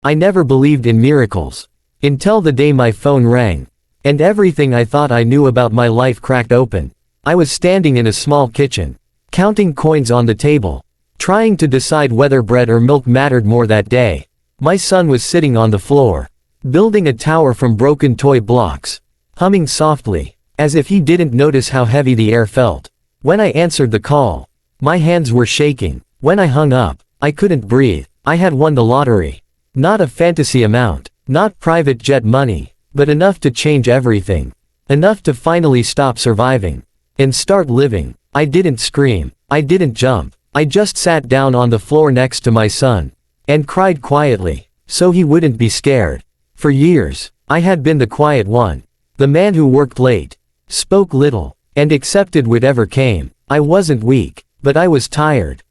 I never believed in miracles. Until the day my phone rang. And everything I thought I knew about my life cracked open. I was standing in a small kitchen, counting coins on the table, trying to decide whether bread or milk mattered more that day. My son was sitting on the floor, building a tower from broken toy blocks, humming softly, as if he didn't notice how heavy the air felt. When I answered the call, my hands were shaking. When I hung up, I couldn't breathe. I had won the lottery. Not a fantasy amount, not private jet money, but enough to change everything. Enough to finally stop surviving and start living. I didn't scream. I didn't jump. I just sat down on the floor next to my son and cried quietly, so he wouldn't be scared. For years, I had been the quiet one, the man who worked late, spoke little, and accepted whatever came. I wasn't weak, but I was tired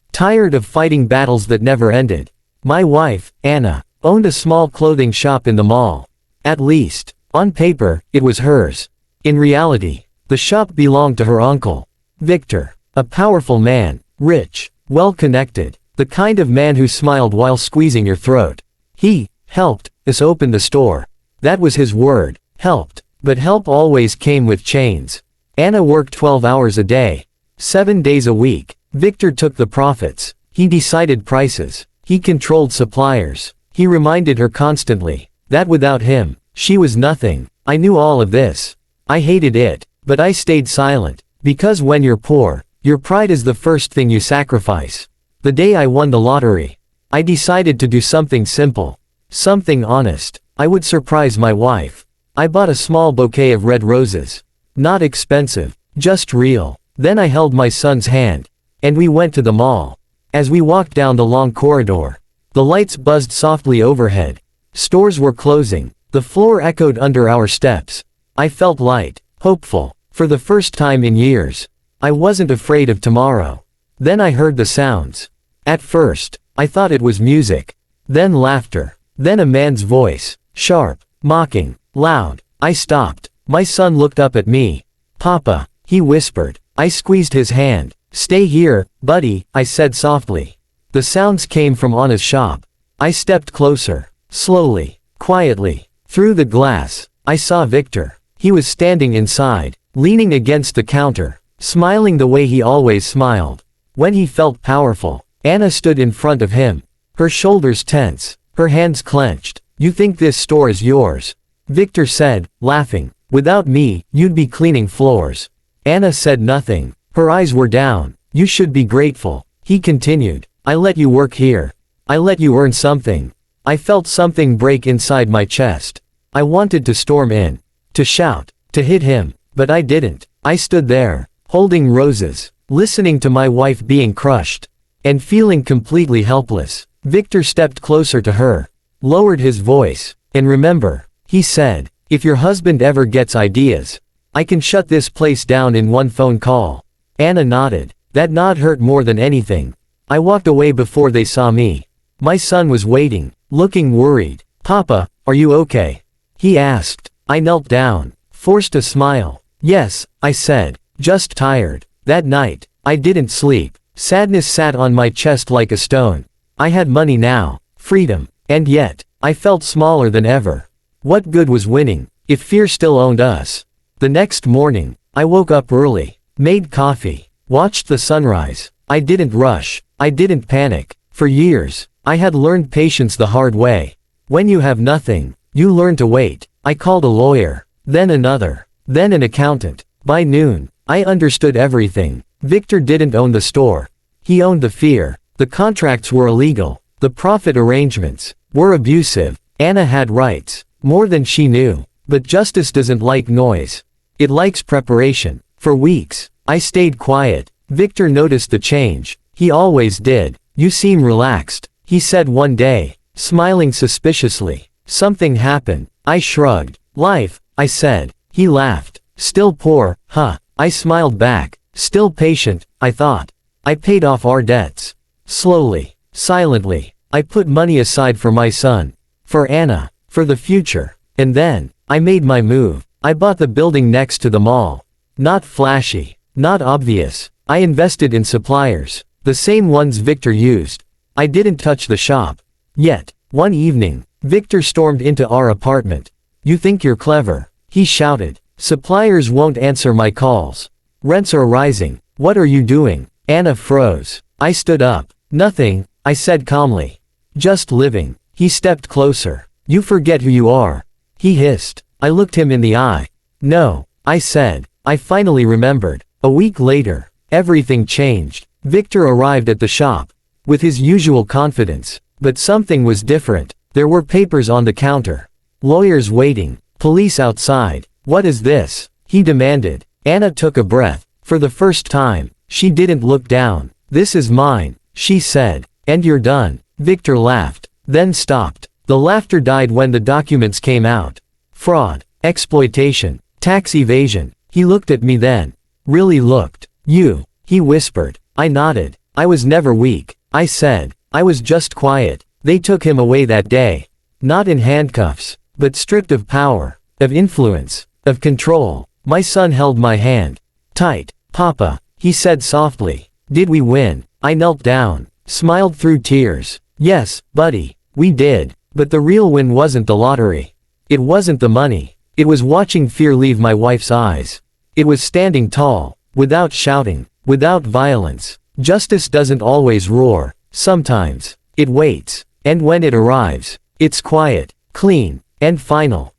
of fighting battles that never ended. My wife, Anna, owned a small clothing shop in the mall. At least, on paper, it was hers. In reality, the shop belonged to her uncle, Victor, a powerful man, rich, well-connected, the kind of man who smiled while squeezing your throat. He helped us open the store. That was his word, helped, but help always came with chains. Anna worked 12 hours a day, 7 days a week. Victor took the profits. He decided prices. He controlled suppliers. He reminded her constantly that without him, she was nothing. I knew all of this. I hated it, but I stayed silent, because when you're poor, your pride is the first thing you sacrifice. The day I won the lottery, I decided to do something simple, something honest. I would surprise my wife. I bought a small bouquet of red roses. Not expensive, just real. Then I held my son's hand, and we went to the mall. As we walked down the long corridor, the lights buzzed softly overhead. Stores were closing. The floor echoed under our steps. I felt light, hopeful. For the first time in years, I wasn't afraid of tomorrow. Then I heard the sounds. At first, I thought it was music. Then laughter. Then a man's voice. Sharp, mocking, loud. I stopped. My son looked up at me. "Papa," he whispered. I squeezed his hand. "Stay here, buddy," I said softly. The sounds came from Anna's shop. I stepped closer. Slowly, quietly. Through the glass, I saw Victor. He was standing inside, leaning against the counter, smiling the way he always smiled when he felt powerful. Anna stood in front of him, her shoulders tense, her hands clenched. "You think this store is yours?" Victor said, laughing. "Without me, you'd be cleaning floors." Anna said nothing. Her eyes were down. "You should be grateful," he continued. "I let you work here. I let you earn something." I felt something break inside my chest. I wanted to storm in, to shout, to hit him, but I didn't. I stood there, holding roses, listening to my wife being crushed, and feeling completely helpless. Victor stepped closer to her, lowered his voice. "And remember," he said, "if your husband ever gets ideas, I can shut this place down in one phone call." Anna nodded. That nod hurt more than anything. I walked away before they saw me. My son was waiting, looking worried. "Papa, are you okay?" he asked. I knelt down, forced a smile. "Yes," I said, "just tired." That night, I didn't sleep. Sadness sat on my chest like a stone. I had money now, freedom, and yet, I felt smaller than ever. What good was winning, if fear still owned us? The next morning, I woke up early, made coffee, watched the sunrise. I didn't rush. I didn't panic. For years, I had learned patience the hard way. When you have nothing, you learn to wait. I called a lawyer, then another, then an accountant. By noon, I understood everything. Victor didn't own the store. He owned the fear. The contracts were illegal. The profit arrangements were abusive. Anna had rights, more than she knew. But justice doesn't like noise. It likes preparation. For weeks, I stayed quiet. Victor noticed the change. He always did. "You seem relaxed," he said one day, smiling suspiciously. Something happened. I shrugged. "Life," I said. He laughed. "Still poor, huh?" I smiled back. "Still patient," I thought. I paid off our debts. Slowly, silently. I put money aside for my son, for Anna, for the future. And then, I made my move. I bought the building next to the mall. Not flashy, not obvious. I invested in suppliers, the same ones Victor used. I didn't touch the shop. Yet, one evening, Victor stormed into our apartment. "You think you're clever," he shouted. "Suppliers won't answer my calls. Rents are rising. What are you doing?" Anna froze. I stood up. "Nothing," I said calmly. "Just living." He stepped closer. "You forget who you are," he hissed. I looked him in the eye. "No," I said. I finally remembered. A week later, everything changed. Victor arrived at the shop with his usual confidence. But something was different. There were papers on the counter. Lawyers waiting. Police outside. "What is this?" he demanded. Anna took a breath. For the first time, she didn't look down. "This is mine," she said. "And you're done." Victor laughed, then stopped. The laughter died when the documents came out. Fraud, exploitation, tax evasion. He looked at me then. Really looked. "You," he whispered. I nodded. "I was never weak," I said. "I was just quiet." They took him away that day. Not in handcuffs, but stripped of power, of influence, of control. My son held my hand tight. "Papa," he said softly. "Did we win?" I knelt down, smiled through tears. "Yes, buddy, we did. But the real win wasn't the lottery. It wasn't the money. It was watching fear leave my wife's eyes. It was standing tall, without shouting, without violence. Justice doesn't always roar. Sometimes, it waits. And when it arrives, it's quiet, clean, and final."